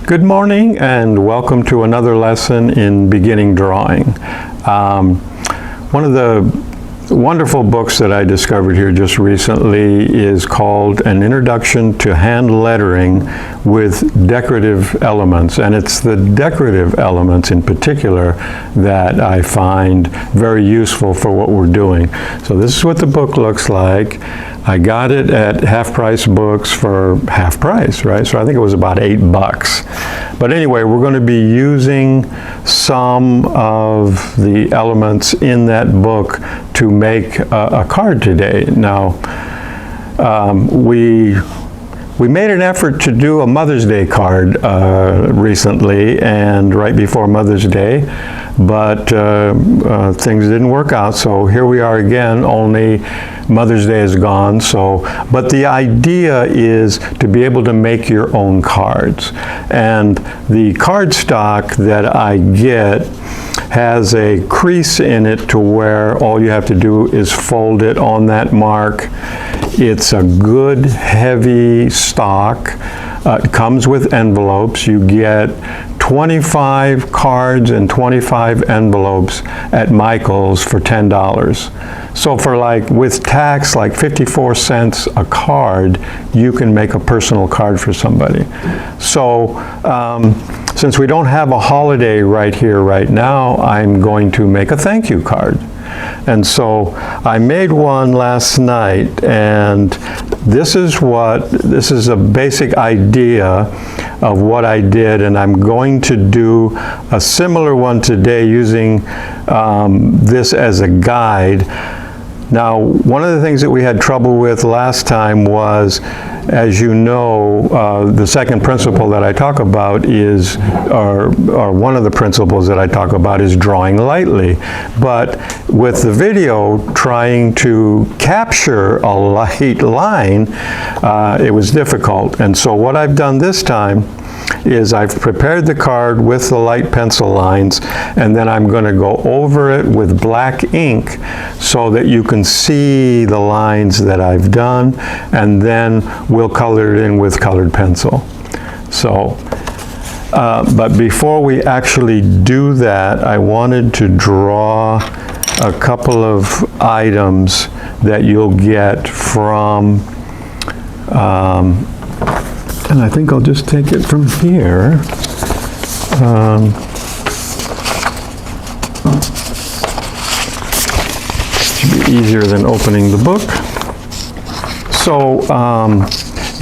Good morning and welcome to another lesson in beginning drawing. One of the wonderful books that I discovered here just recently is called An Introduction to Hand Lettering with Decorative Elements, and it's the decorative elements in particular that I find very useful for what we're doing. So this is what the book looks like. I got it at Half Price Books for half price, right? So I think it was about $8. But anyway, we're going to be using some of the elements in that book to make a card today. Now, we made an effort to do a Mother's Day card recently and right before Mother's Day, but things didn't work out, so here we are again, only Mother's Day is gone. But the idea is to be able to make your own cards. And the cardstock that I get has a crease in it to where all you have to do is fold it on that mark. It's a good heavy stock. It comes with envelopes. You get 25 cards and 25 envelopes at Michael's for $10. So for with tax, 54 cents a card, you can make a personal card for somebody. So since we don't have a holiday right here, right now, I'm going to make a thank you card. And so I made one last night, and this is a basic idea of what I did, and I'm going to do a similar one today using this as a guide. Now, one of the things that we had trouble with last time was, as you know, the second principle that I talk about is, or one of the principles that I talk about is drawing lightly. But with the video trying to capture a light line, it was difficult. And so what I've done this time is I've prepared the card with the light pencil lines, and then I'm going to go over it with black ink so that you can see the lines that I've done, and then we'll color it in with colored pencil. So, but before we actually do that, I wanted to draw a couple of items that you'll get from and I think I'll just take it from here. Should be easier than opening the book. So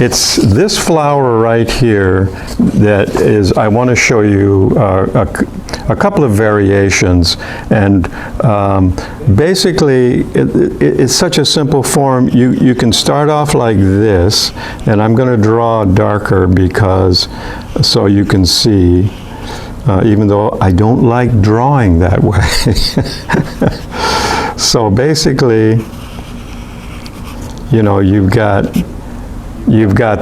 it's this flower right here that is, I want to show you a couple of variations, and basically it's such a simple form. You can start off like this, and I'm going to draw darker because so you can see, even though I don't like drawing that way. So basically, you know, you've got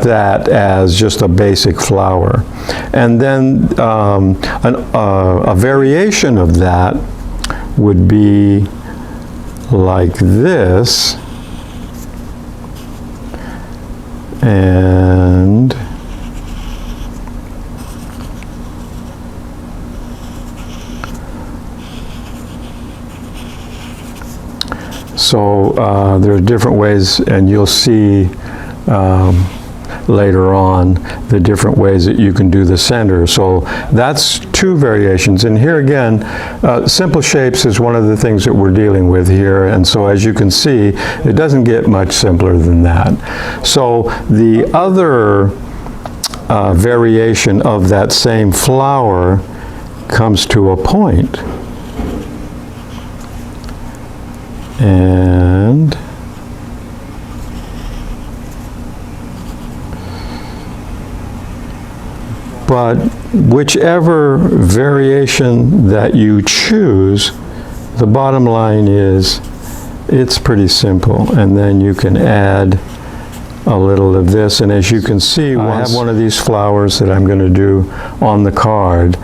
that as just a basic flower. And then a variation of that would be like this. And so there are different ways, and you'll see later on the different ways that you can do the center. So that's two variations. And here again, simple shapes is one of the things that we're dealing with here. And so as you can see, it doesn't get much simpler than that. So the other variation of that same flower comes to a point. And but whichever variation that you choose, the bottom line is it's pretty simple. And then you can add a little of this. And as you can see, I have one of these flowers that I'm going to do on the card.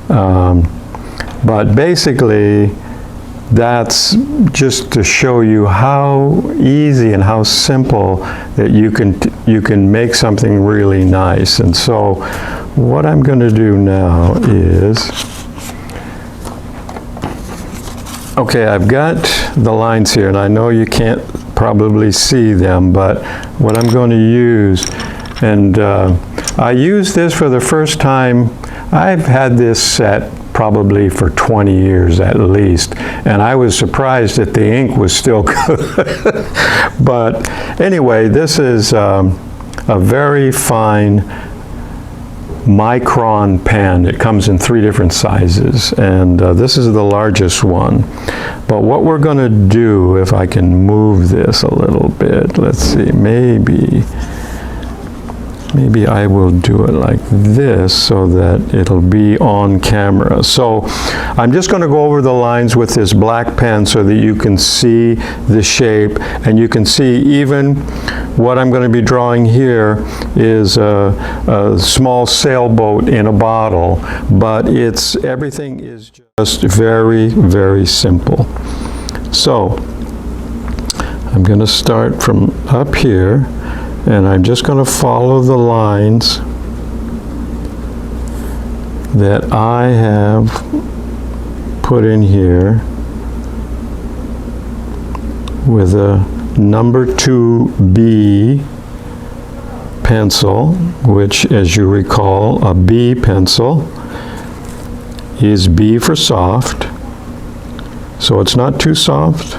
But basically, that's just to show you how easy and how simple that you can make something really nice. And so what I'm going to do now is, okay, I've got the lines here, and I know you can't probably see them, but what I'm going to use, and I used this for the first time. I've had this set probably for 20 years at least, and I was surprised that the ink was still good. But anyway, this is a very fine micron pen. It comes in 3 different sizes, and this is the largest one. But what we're going to do, if I can move this a little bit, let's see, maybe I will do it like this so that it'll be on camera. So I'm just going to go over the lines with this black pen so that you can see the shape, and you can see even what I'm going to be drawing here is a small sailboat in a bottle, but everything is just very, very simple. So I'm going to start from up here, and I'm just going to follow the lines that I have put in here with a number 2B pencil, which, as you recall, a B pencil is B for soft. So it's not too soft,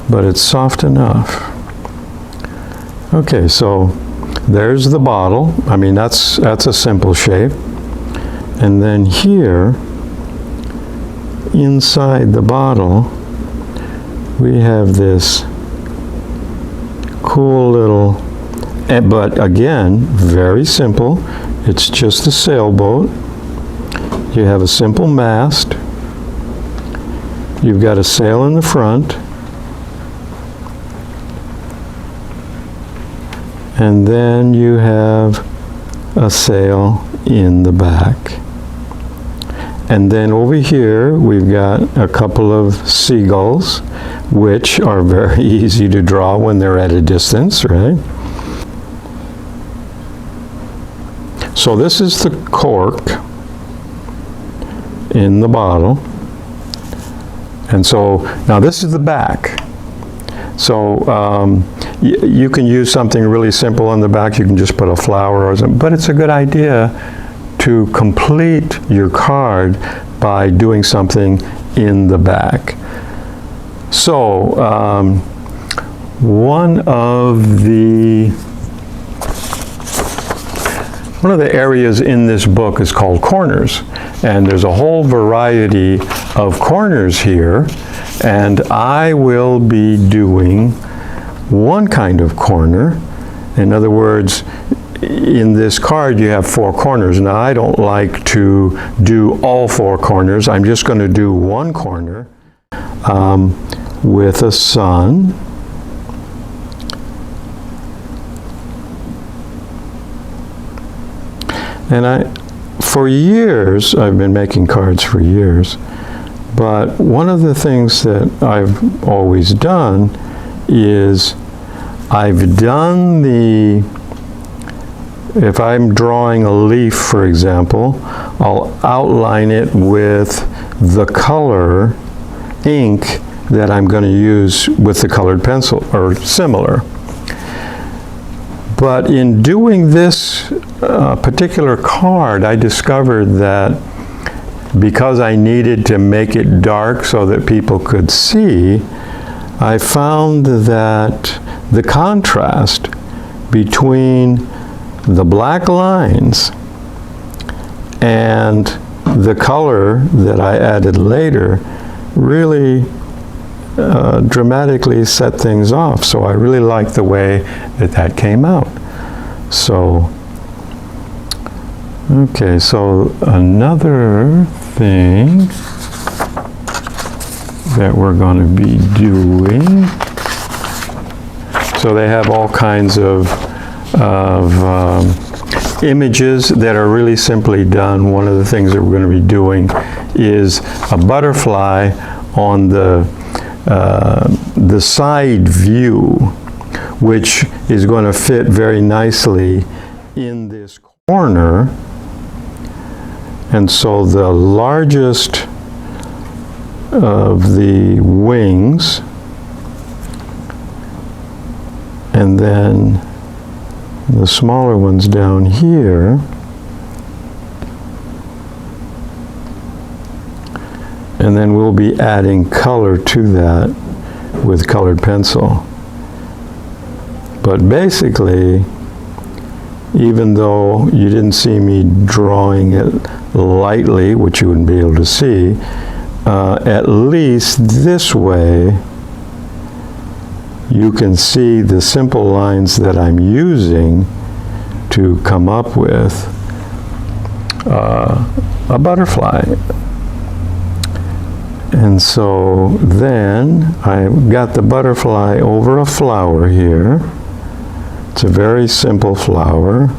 but it's soft enough. Okay, so there's the bottle. I mean, that's a simple shape. And then here, inside the bottle, we have this cool little, but again, very simple. It's just a sailboat. You have a simple mast. You've got a sail in the front. And then you have a sail in the back. And then over here we've got a couple of seagulls, which are very easy to draw when they're at a distance, right? So this is the cork in the bottle. And so now this is the back. So you can use something really simple on the back. You can just put a flower or something, but it's a good idea to complete your card by doing something in the back. So one of the areas in this book is called corners, and there's a whole variety of corners here, and I will be doing one kind of corner. In other words, in this card you have 4 corners. Now I don't like to do all 4 corners. I'm just going to do one corner with a sun. And for years, I've been making cards for years, but one of the things that I've always done is I've done if I'm drawing a leaf, for example, I'll outline it with the color ink that I'm going to use with the colored pencil, or similar. But in doing this particular card, I discovered that because I needed to make it dark so that people could see, I found that the contrast between the black lines and the color that I added later really dramatically set things off. So I really liked the way that came out. So, okay, so another thing that we're going to be doing, so they have all kinds of images that are really simply done. One of the things that we're going to be doing is a butterfly on the side view, which is going to fit very nicely in this corner. And so the largest of the wings, and then the smaller ones down here, and then we'll be adding color to that with colored pencil. But basically, even though you didn't see me drawing it lightly, which you wouldn't be able to see, at least this way you can see the simple lines that I'm using to come up with a butterfly. And so then I've got the butterfly over a flower here. It's a very simple flower.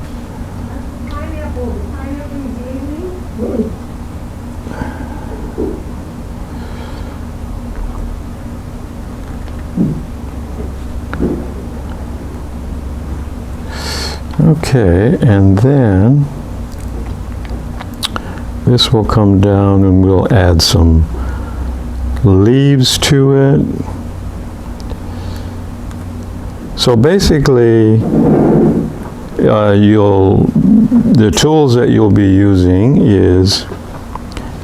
Okay, and then this will come down and we'll add some leaves to it. So basically, the tools that you'll be using is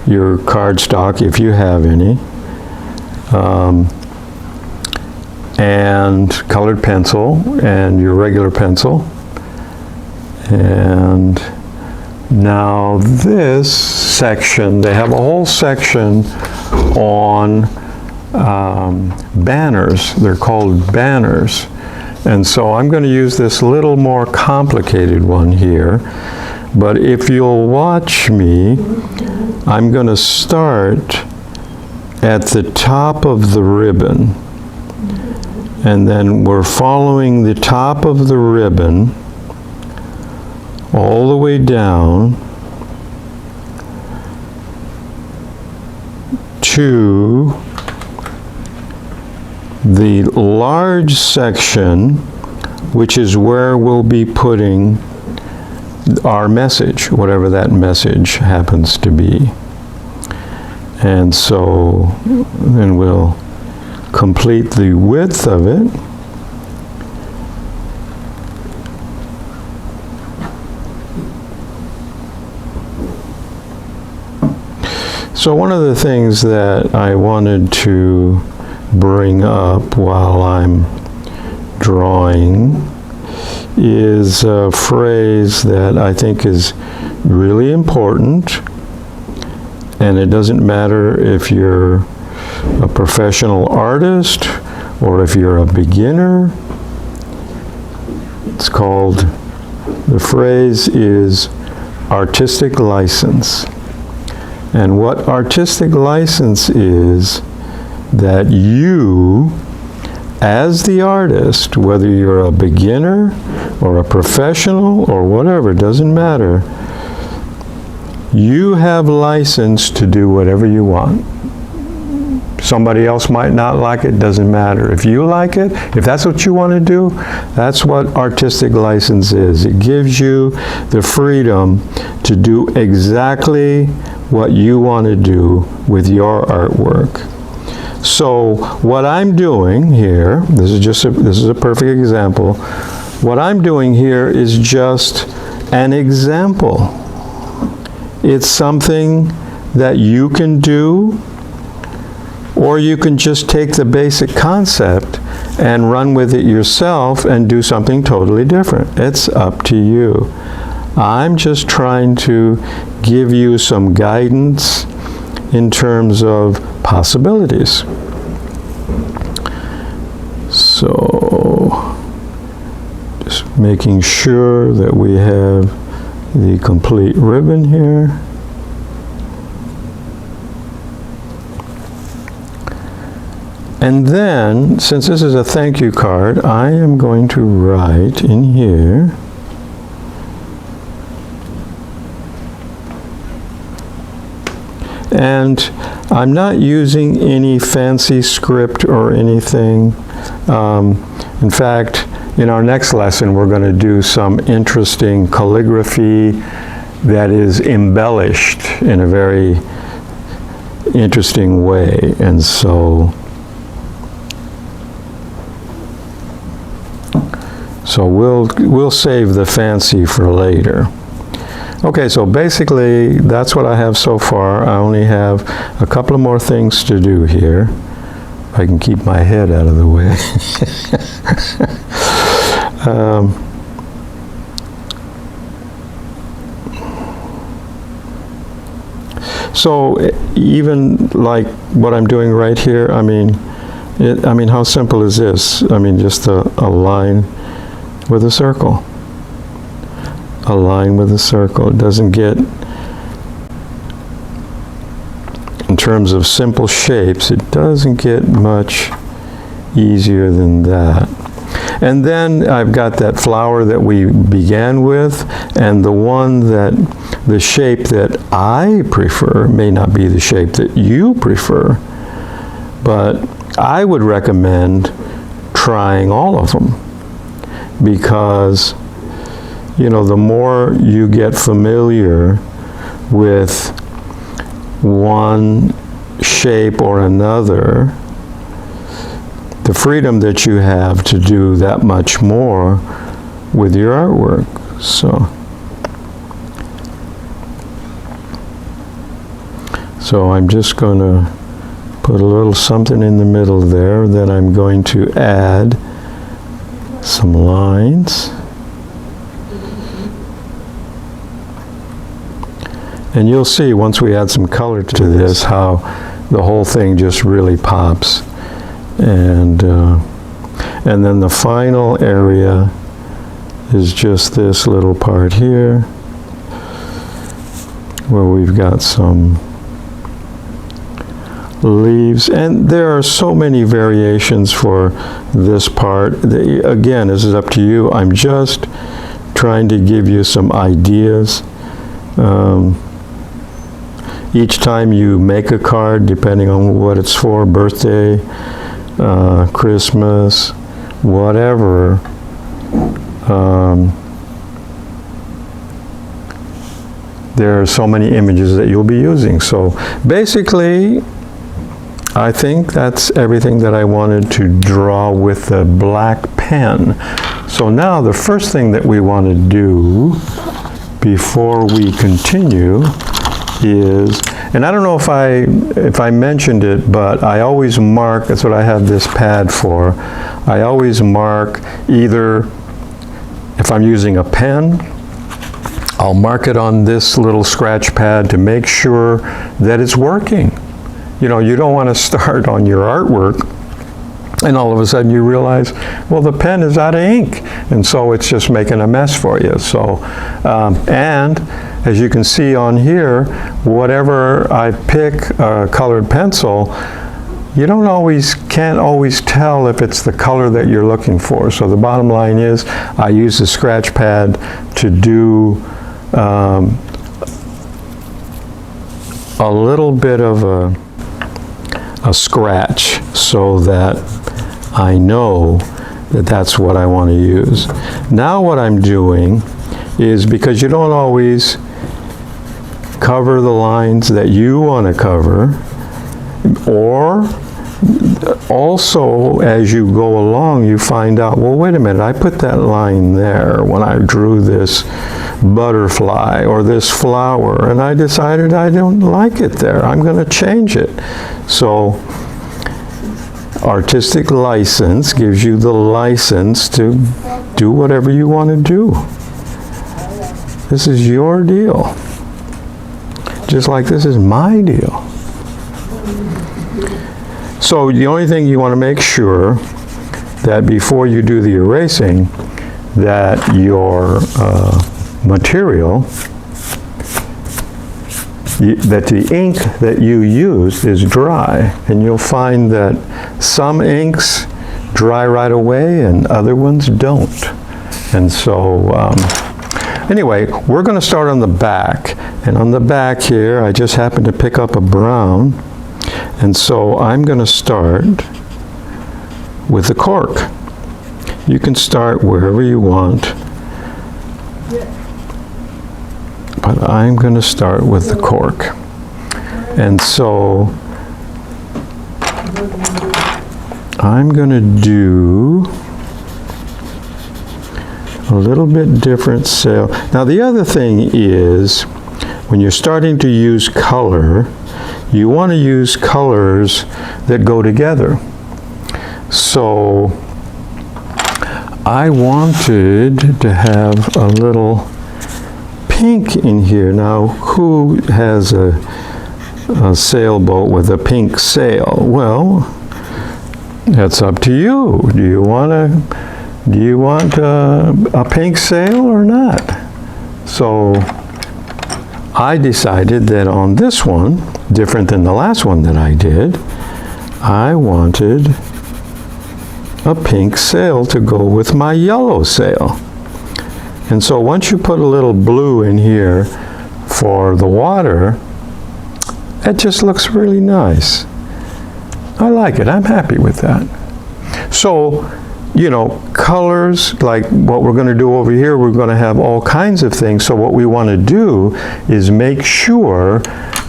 your cardstock, if you have any, and colored pencil and your regular pencil. And now this section, they have a whole section on banners. They're called banners. And so I'm going to use this little more complicated one here. But if you'll watch me, I'm going to start at the top of the ribbon. And then we're following the top of the ribbon all the way down to the large section, which is where we'll be putting our message, whatever that message happens to be. And so then we'll complete the width of it. So one of the things that I wanted to bring up while I'm drawing is a phrase that I think is really important, and it doesn't matter if you're a professional artist or if you're a beginner. It's called, the phrase is artistic license. And what artistic license is that you, as the artist, whether you're a beginner or a professional or whatever, doesn't matter, you have license to do whatever you want. Somebody else might not like it, doesn't matter. If you like it, if that's what you want to do, that's what artistic license is. It gives you the freedom to do exactly what you want to do with your artwork. So what I'm doing here, this is a perfect example. What I'm doing here is just an example. It's something that you can do, or you can just take the basic concept and run with it yourself and do something totally different. It's up to you. I'm just trying to give you some guidance in terms of possibilities. So, just making sure that we have the complete ribbon here. And then, since this is a thank you card, I am going to write in here And I'm not using any fancy script or anything. In fact, in our next lesson, we're going to do some interesting calligraphy that is embellished in a very interesting way. And so we'll save the fancy for later. Okay, so basically that's what I have so far. I only have a couple of more things to do here. If I can keep my head out of the way. So even like what I'm doing right here, I mean, how simple is this? I mean, just a line with a circle. A line with a circle. It doesn't get, in terms of simple shapes, it doesn't get much easier than that. And then I've got that flower that we began with, and the shape that I prefer may not be the shape that you prefer, but I would recommend trying all of them, because the more you get familiar with one shape or another, the freedom that you have to do that much more with your artwork. So I'm just going to put a little something in the middle there. Then I'm going to add some lines. And you'll see once we add some color to this how the whole thing just really pops. And then the final area is just this little part here where we've got some leaves. And there are so many variations for this part. Again, this is up to you. I'm just trying to give you some ideas. Each time you make a card, depending on what it's for, birthday, Christmas, whatever, there are so many images that you'll be using. So basically, I think that's everything that I wanted to draw with the black pen. So now the first thing that we want to do before we continue is, and I don't know if I mentioned it, but I always mark, that's what I have this pad for, I always mark either, if I'm using a pen, I'll mark it on this little scratch pad to make sure that it's working. You don't want to start on your artwork and all of a sudden you realize, well, the pen is out of ink, and so it's just making a mess for you. So, and as you can see on here, whatever I pick a colored pencil, you can't always tell if it's the color that you're looking for. So the bottom line is, I use the scratch pad to do a little bit of a scratch so that I know that that's what I want to use. Now what I'm doing is, because you don't always cover the lines that you want to cover, or also as you go along you find out, well, wait a minute, I put that line there when I drew this butterfly or this flower, and I decided I don't like it there. I'm going to change it. So artistic license gives you the license to do whatever you want to do. This is your deal. Just like this is my deal. So the only thing you want to make sure that before you do the erasing, that your material, that the ink that you use is dry. And you'll find that some inks dry right away and other ones don't. And so anyway, we're going to start on the back. And on the back here, I just happened to pick up a brown. And so I'm going to start with the cork. You can start wherever you want. But I'm going to start with the cork. And so I'm going to do a little bit different sail. Now the other thing is, when you're starting to use color, you want to use colors that go together. So I wanted to have a little pink in here. Now, who has a sailboat with a pink sail? Well, that's up to you. Do you want a pink sail or not? So I decided that on this one, different than the last one that I did, I wanted a pink sail to go with my yellow sail. And so once you put a little blue in here for the water, it just looks really nice. I like it. I'm happy with that. So, you know, colors, like what we're going to do over here, we're going to have all kinds of things. So what we want to do is make sure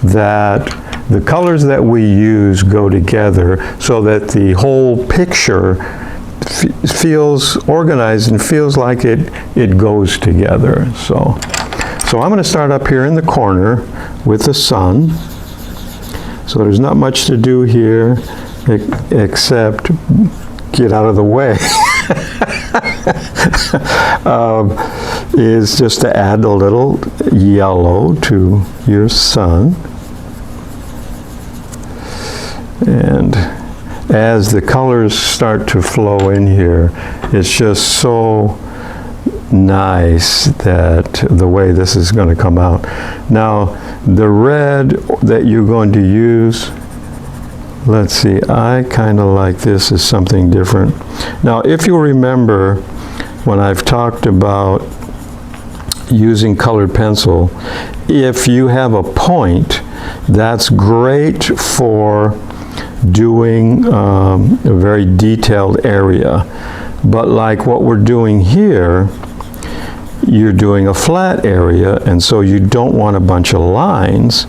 that the colors that we use go together so that the whole picture feels organized and feels like it goes together. So I'm going to start up here in the corner with the sun. So there's not much to do here except get out of the way. Is just to add a little yellow to your sun. And as the colors start to flow in here, it's just so nice that the way this is going to come out. Now, the red that you're going to use, let's see, I kind of like this as something different. Now, if you remember when I've talked about using colored pencil, if you have a point, that's great for doing a very detailed area. But like what we're doing here, you're doing a flat area, and so you don't want a bunch of lines.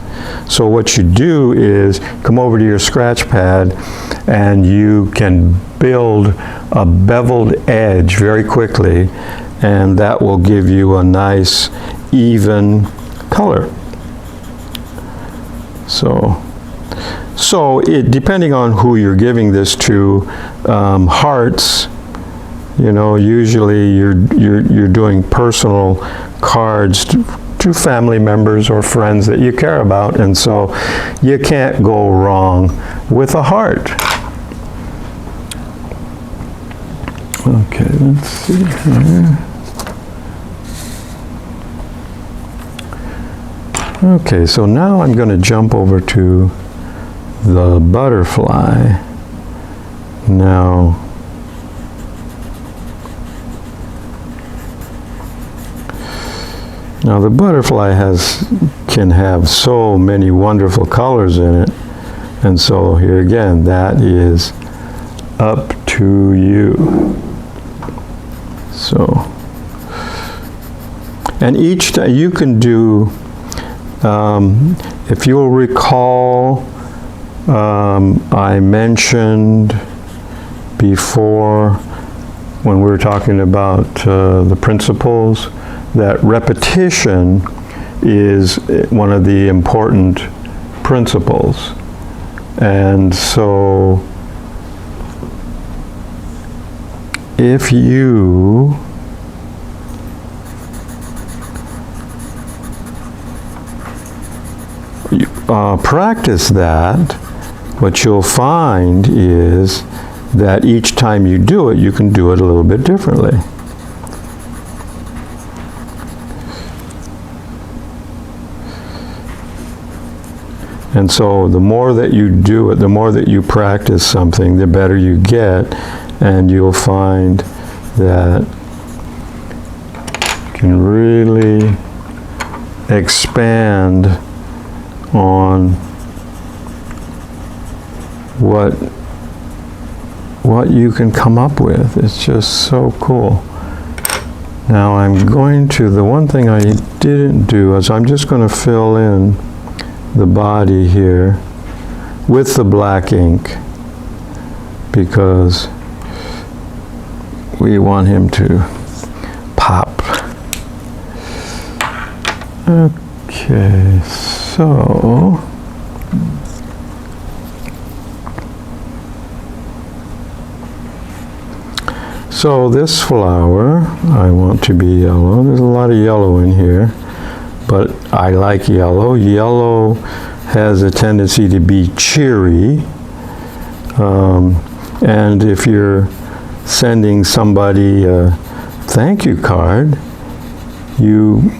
So what you do is come over to your scratch pad and you can build a beveled edge very quickly, and that will give you a nice even color. So it, depending on who you're giving this to, hearts, you know, usually you're doing personal cards to family members or friends that you care about, and so you can't go wrong with a heart. Okay, let's see here. Okay, so now I'm going to jump over to the butterfly. Now, the butterfly can have so many wonderful colors in it, and so here again, that is up to you. So, and each time you can do, if you'll recall, I mentioned before when we were talking about the principles, that repetition is one of the important principles. And so if you practice that, what you'll find is that each time you do it, you can do it a little bit differently. And so the more that you do it, the more that you practice something, the better you get, and you'll find that, can really expand on what you can come up with. It's just so cool. Now I'm going to, the one thing I didn't do is I'm just going to fill in the body here with the black ink, because we want him to pop. Okay, so this flower I want to be yellow. There's a lot of yellow in here, but I like yellow. Yellow has a tendency to be cheery, and if you're sending somebody a thank you card, you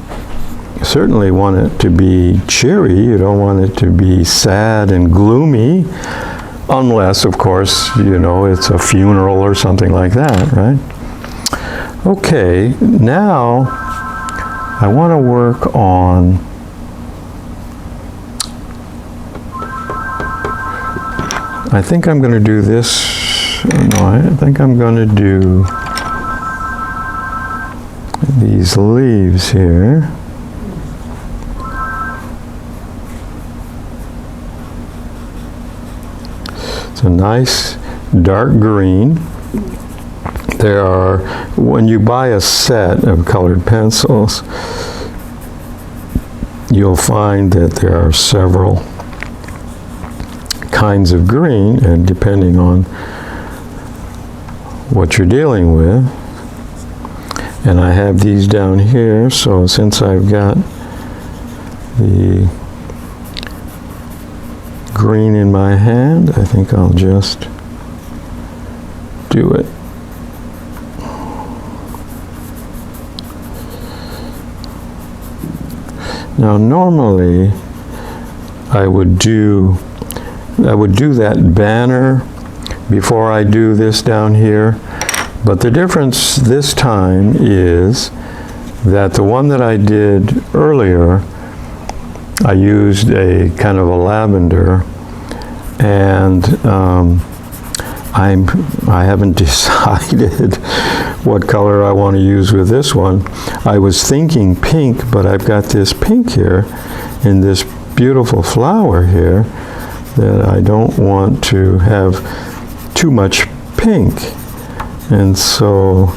certainly want it to be cheery. You don't want it to be sad and gloomy, unless, of course, you know, it's a funeral or something like that, right? Okay, now I want to work on I think I'm going to do this. No, I think I'm going to do these leaves here. It's a nice dark green. There are, when you buy a set of colored pencils, you'll find that there are several kinds of green, and depending on what you're dealing with. And I have these down here, so since I've got the green in my hand, I think I'll just do it. Now normally I would do that banner before I do this down here, but the difference this time is that the one that I did earlier, I used a kind of a lavender, and I haven't decided what color I want to use with this one. I was thinking pink, but I've got this pink here in this beautiful flower here that I don't want to have too much pink. And so,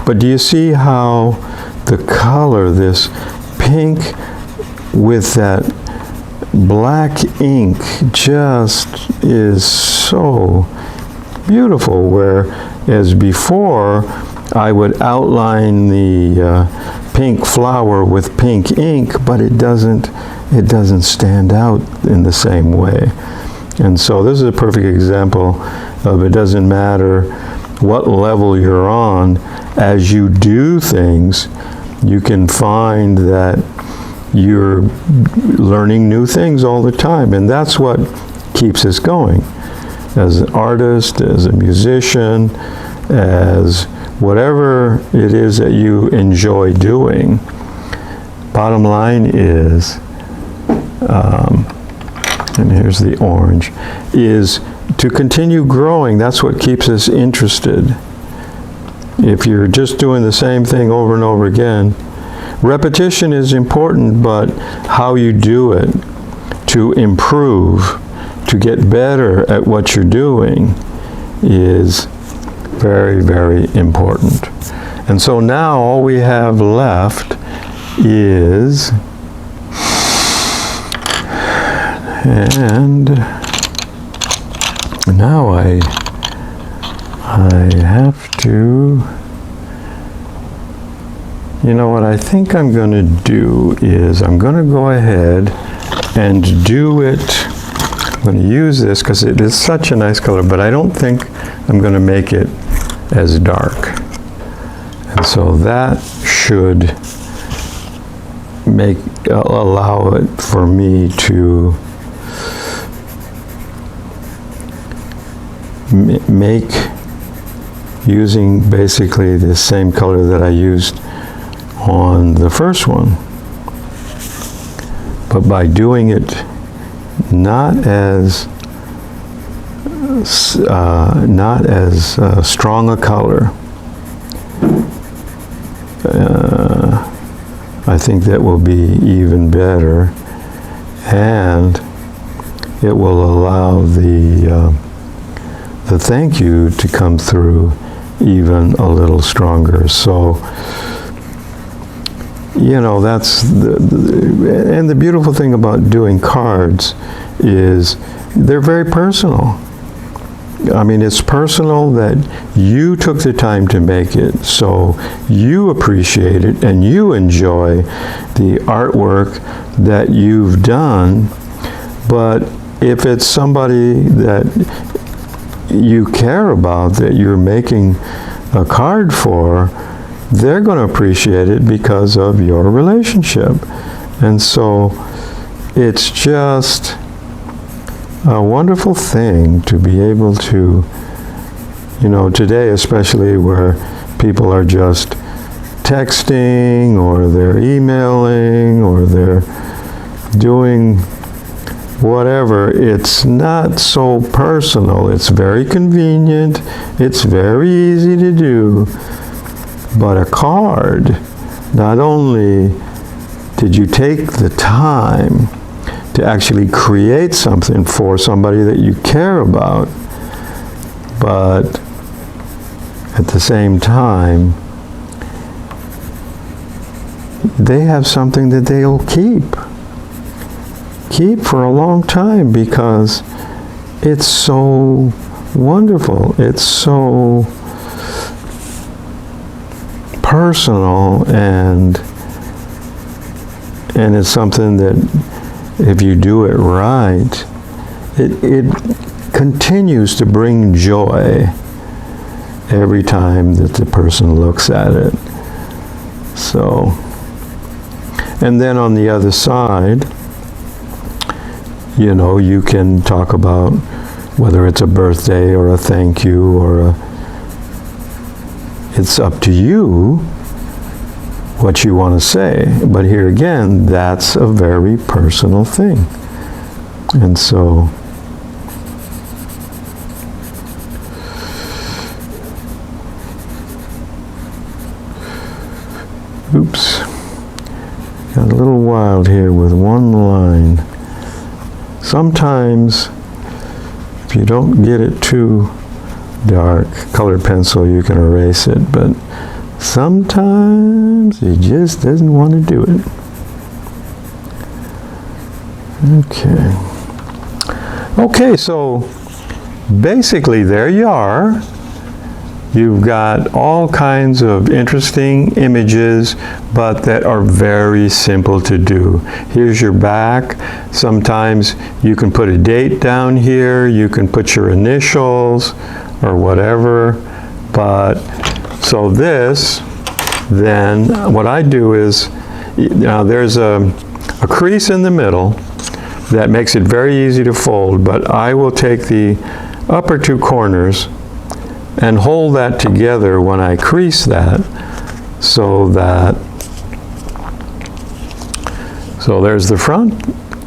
but do you see how the color, this pink with that black ink, just is so beautiful, whereas before I would outline the pink flower with pink ink, but it doesn't stand out in the same way. And so this is a perfect example of, it doesn't matter what level you're on, as you do things, you can find that you're learning new things all the time, and that's what keeps us going. As an artist, as a musician, as whatever it is that you enjoy doing, bottom line is, and here's the orange, is to continue growing. That's what keeps us interested. If you're just doing the same thing over and over again, repetition is important, but how you do it to improve, to get better at what you're doing, is very, very important. And so now all we have left is, and now I have to, you know what I think I'm going to do is I'm going to go ahead and do it. I'm going to use this because it is such a nice color, but I don't think I'm going to make it as dark. And so that should allow it for me to make, using basically the same color that I used on the first one. But by doing it not as strong a color, I think that will be even better, and it will allow the thank you to come through even a little stronger. So, you know, that's and the beautiful thing about doing cards is they're very personal. I mean, it's personal that you took the time to make it, so you appreciate it and you enjoy the artwork that you've done. But if it's somebody that you care about, that you're making a card for, they're going to appreciate it because of your relationship. And so it's just a wonderful thing to be able to, you know, today especially, where people are just texting or they're emailing or they're doing whatever, it's not so personal. It's very convenient, it's very easy to do. But a card, not only did you take the time to actually create something for somebody that you care about, but at the same time, they have something that they'll keep for a long time, because it's so wonderful. It's so personal, and it's something that if you do it right, it continues to bring joy every time that the person looks at it. So, and then on the other side, you know, you can talk about whether it's a birthday or a thank you or it's up to you what you want to say. But here again, that's a very personal thing. And so, oops, got a little wild here with one line. Sometimes, if you don't get it too dark, colored pencil, you can erase it, but sometimes it just doesn't want to do it. Okay, so basically there you are. You've got all kinds of interesting images, but that are very simple to do. Here's your back. Sometimes you can put a date down here, you can put your initials or whatever, but so this, then what I do is, now there's a crease in the middle that makes it very easy to fold, but I will take the upper two corners and hold that together when I crease that, so there's the front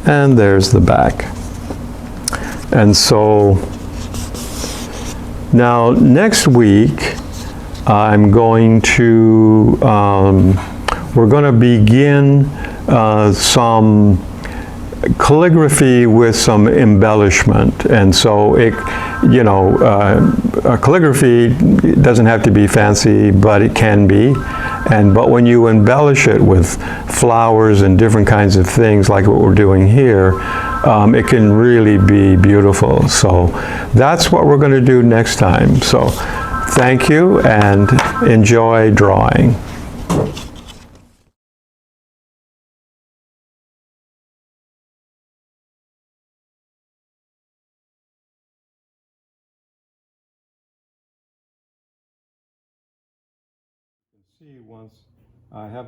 and there's the back. And so now next week I'm going to, we're going to begin some calligraphy with some embellishment. And so it, you know, calligraphy doesn't have to be fancy, but it can be. But when you embellish it with flowers and different kinds of things like what we're doing here, it can really be beautiful. So that's what we're going to do next time. So thank you and enjoy drawing. See, once I have one